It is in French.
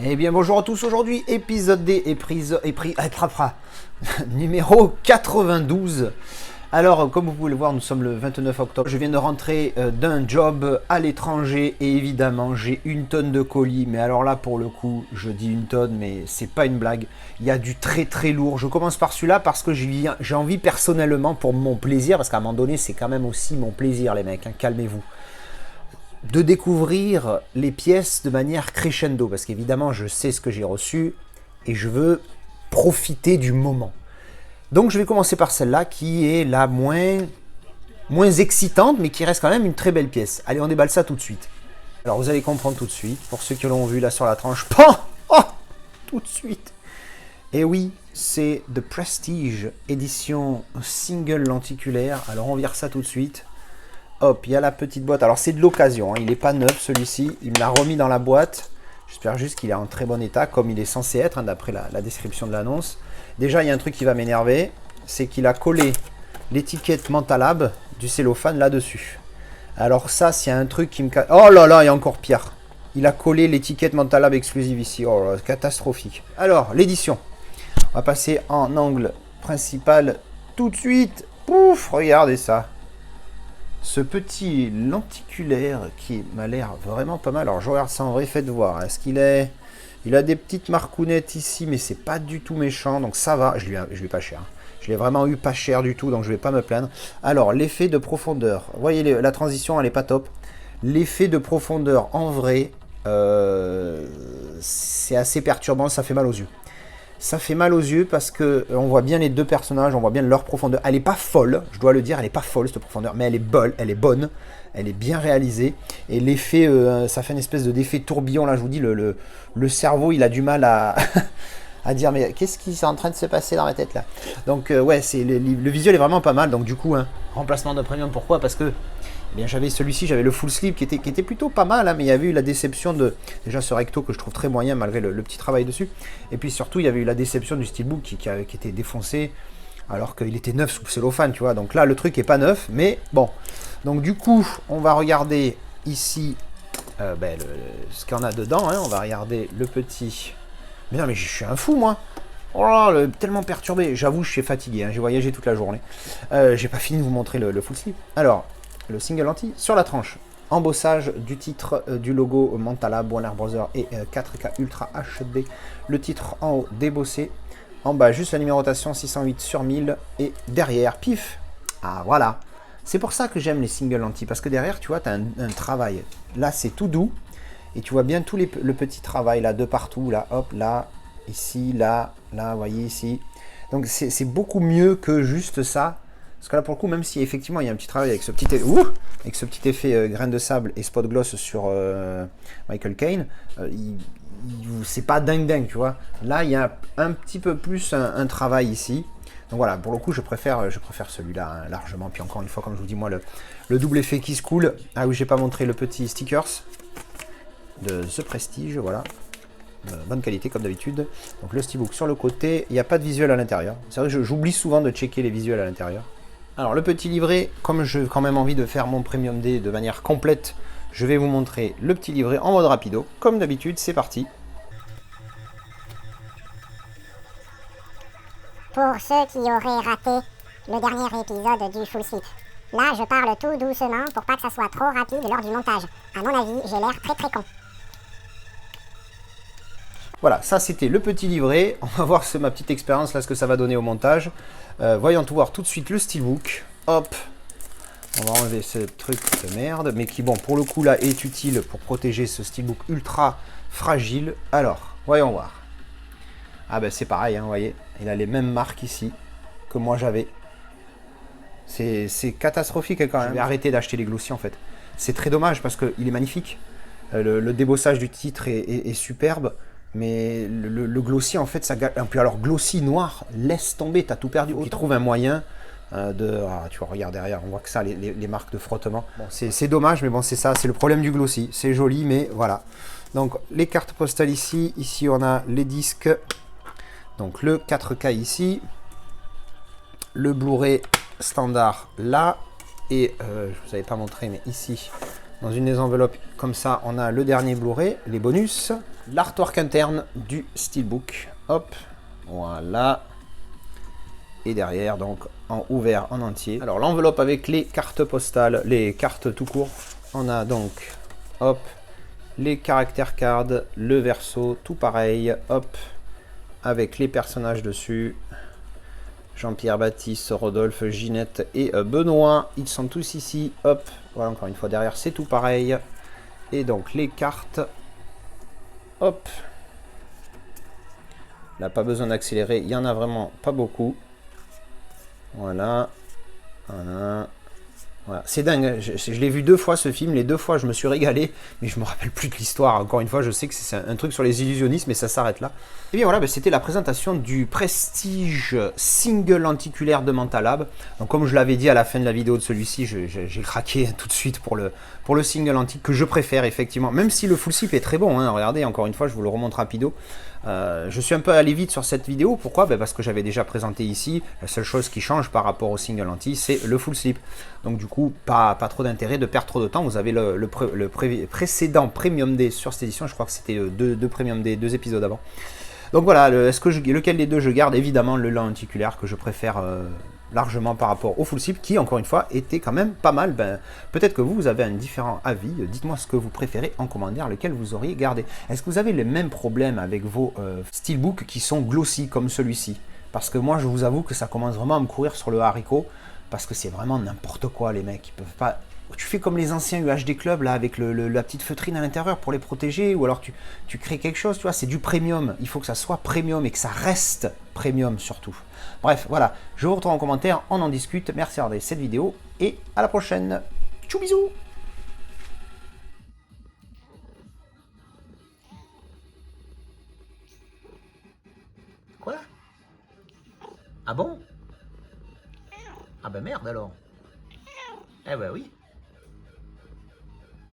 Eh bien bonjour à tous, aujourd'hui épisode D numéro 92. Alors comme vous pouvez le voir, nous sommes le 29 octobre, je viens de rentrer d'un job à l'étranger et évidemment j'ai une tonne de colis, mais alors là pour le coup je dis une tonne mais c'est pas une blague, il y a du très très lourd. Je commence par celui-là parce que j'ai envie personnellement pour mon plaisir, parce qu'à un moment donné c'est quand même aussi mon plaisir les mecs, hein, calmez-vous, de découvrir les pièces de manière crescendo, parce qu'évidemment je sais ce que j'ai reçu et je veux profiter du moment. Donc je vais commencer par celle-là qui est la moins excitante mais qui reste quand même une très belle pièce. Allez, on déballe ça tout de suite. Alors vous allez comprendre tout de suite, pour ceux qui l'ont vu là sur la tranche, oh, tout de suite. Et oui, c'est The Prestige édition single lenticulaire. Alors on vire ça tout de suite. Hop, il y a la petite boîte. Alors c'est de l'occasion, hein. Il n'est pas neuf celui-ci. Il me l'a remis dans la boîte. J'espère juste qu'il est en très bon état, comme il est censé être, hein, d'après la description de l'annonce. Déjà, il y a un truc qui va m'énerver, c'est qu'il a collé l'étiquette Mentalab du cellophane là-dessus. Alors ça, c'est un truc qui me... Oh là là, il y a encore pire. Il a collé l'étiquette Mentalab exclusive ici. Oh là, catastrophique. Alors, l'édition. On va passer en angle principal tout de suite. Pouf, regardez ça. Ce petit lenticulaire qui m'a l'air vraiment pas mal. Alors je regarde ça en vrai, faites voir. Est-ce qu'il est... Il a des petites marcounettes ici, mais c'est pas du tout méchant, donc ça va. Je l'ai pas cher. Je l'ai vraiment eu pas cher du tout, donc je vais pas me plaindre. Alors, l'effet de profondeur. Vous voyez, la transition, elle est pas top. L'effet de profondeur, en vrai, c'est assez perturbant, ça fait mal aux yeux. Ça fait mal aux yeux parce que on voit bien les deux personnages, on voit bien leur profondeur. Elle n'est pas folle, je dois le dire, elle n'est pas folle cette profondeur, mais elle est bonne, elle est bien réalisée. Et l'effet, ça fait une espèce d'effet tourbillon. Là, je vous dis, le cerveau, il a du mal à, à dire, mais qu'est-ce qui est en train de se passer dans la tête là? Donc, ouais, le visuel est vraiment pas mal. Donc, du coup, hein, remplacement de premium, pourquoi? Parce que eh bien, j'avais celui-ci, j'avais le full sleeve qui était plutôt pas mal, hein, mais il y avait eu la déception de déjà ce recto que je trouve très moyen malgré le petit travail dessus. Et puis surtout, il y avait eu la déception du steelbook qui était défoncé alors qu'il était neuf sous cellophane, tu vois. Donc là, le truc est pas neuf, mais bon. Donc du coup, on va regarder ici ce qu'on a dedans. Hein. On va regarder le petit. Mais non, mais je suis un fou, moi. Oh là, tellement perturbé. J'avoue, je suis fatigué. Hein. J'ai voyagé toute la journée. J'ai pas fini de vous montrer le full sleeve. Alors. Le single lentille sur la tranche, embossage du titre du logo Mentalab, Warner Bros. Et 4K Ultra HD, le titre en haut débossé, en bas juste la numérotation 608/1000 et derrière, pif, ah voilà, c'est pour ça que j'aime les single lentilles, parce que derrière tu vois, tu as un travail, là c'est tout doux, et tu vois bien tout le petit travail là, de partout, là, hop, là, ici, là, vous voyez ici, donc c'est beaucoup mieux que juste ça. Parce que là, pour le coup, même si effectivement il y a un petit travail avec ce petit effet grain de sable et spot gloss sur Michael Caine, c'est pas dingue, tu vois. Là, il y a un petit peu plus un travail ici. Donc voilà, pour le coup, je préfère celui-là hein, largement. Puis encore une fois, comme je vous dis, moi, le double effet qui se coule. Ah oui, j'ai pas montré le petit stickers de The Prestige, voilà. Bonne qualité comme d'habitude. Donc le steelbook sur le côté, il n'y a pas de visuel à l'intérieur. C'est vrai que j'oublie souvent de checker les visuels à l'intérieur. Alors le petit livret, comme j'ai quand même envie de faire mon Premium D de manière complète, je vais vous montrer le petit livret en mode rapido. Comme d'habitude, c'est parti. Pour ceux qui auraient raté le dernier épisode du full sleeve, là je parle tout doucement pour pas que ça soit trop rapide lors du montage. À mon avis, j'ai l'air très con. Voilà, ça c'était le petit livret. On va voir ma petite expérience là, ce que ça va donner au montage. Voyons tout voir tout de suite le steelbook. Hop, on va enlever ce truc de merde, mais qui bon pour le coup là est utile pour protéger ce steelbook ultra fragile. Alors, voyons voir. Ah ben c'est pareil, hein, vous voyez, il a les mêmes marques ici que moi j'avais. C'est catastrophique quand même. Je vais arrêter d'acheter les glossies en fait. C'est très dommage parce qu'il est magnifique. Le débossage du titre est superbe. Mais le glossy en fait ça gâche. Puis alors glossy noir, laisse tomber, t'as tout perdu. Ils trouvent un moyen de... Ah, tu vois, regarde derrière, on voit que ça, les marques de frottement. Bon, c'est dommage, mais bon c'est ça, c'est le problème du glossy. C'est joli, mais voilà. Donc les cartes postales ici, on a les disques. Donc le 4K ici. Le Blu-ray standard là. Et je vous avais pas montré, mais ici, dans une des enveloppes comme ça, on a le dernier Blu-ray, les bonus. l'artwork interne du steelbook. Hop, voilà. Et derrière, donc, en ouvert en entier. Alors, l'enveloppe avec les cartes postales, les cartes tout court. On a donc, hop, les caractères cards, le verso, tout pareil, hop, avec les personnages dessus. Jean-Pierre, Baptiste, Rodolphe, Ginette et Benoît, ils sont tous ici, hop, voilà, encore une fois, derrière, c'est tout pareil. Et donc, les cartes, hop. Là, pas besoin d'accélérer, il n'y en a vraiment pas beaucoup. Voilà, voilà. Voilà. C'est dingue, je l'ai vu 2 fois ce film, les 2 fois je me suis régalé, mais je me rappelle plus de l'histoire. Encore une fois, je sais que c'est un truc sur les illusionnistes, mais ça s'arrête là. Et bien voilà, c'était la présentation du Prestige single lenticulaire de Mentalab. Donc comme je l'avais dit à la fin de la vidéo de celui-ci, j'ai craqué tout de suite pour le single lentic que je préfère effectivement, même si le full slip est très bon, hein. Regardez, encore une fois, je vous le remonte rapido. Je suis un peu allé vite sur cette vidéo, pourquoi? Parce que j'avais déjà présenté ici, la seule chose qui change par rapport au single lentille, c'est le full slip. Donc du coup, pas trop d'intérêt de perdre trop de temps. Vous avez le précédent Premium Day sur cette édition, je crois que c'était 2 Premium Day, 2 épisodes avant. Donc voilà, lequel des deux je garde? Évidemment le lenticulaire que je préfère largement par rapport au full slip, qui encore une fois était quand même pas mal. Peut-être que vous avez un différent avis, dites-moi ce que vous préférez en commentaire, lequel vous auriez gardé. Est-ce que vous avez les mêmes problèmes avec vos steelbooks qui sont glossy comme celui-ci? Parce que moi je vous avoue que ça commence vraiment à me courir sur le haricot, parce que c'est vraiment n'importe quoi, les mecs, ils peuvent pas... Tu fais comme les anciens UHD Club là, avec la petite feutrine à l'intérieur pour les protéger, ou alors tu crées quelque chose, tu vois, c'est du premium. Il faut que ça soit premium et que ça reste premium surtout. Bref, voilà, je vous retrouve en commentaire, on en discute. Merci d'avoir regardé cette vidéo et à la prochaine. Tchou bisous. Quoi? Ah bon? Ah bah merde alors. Eh bah oui.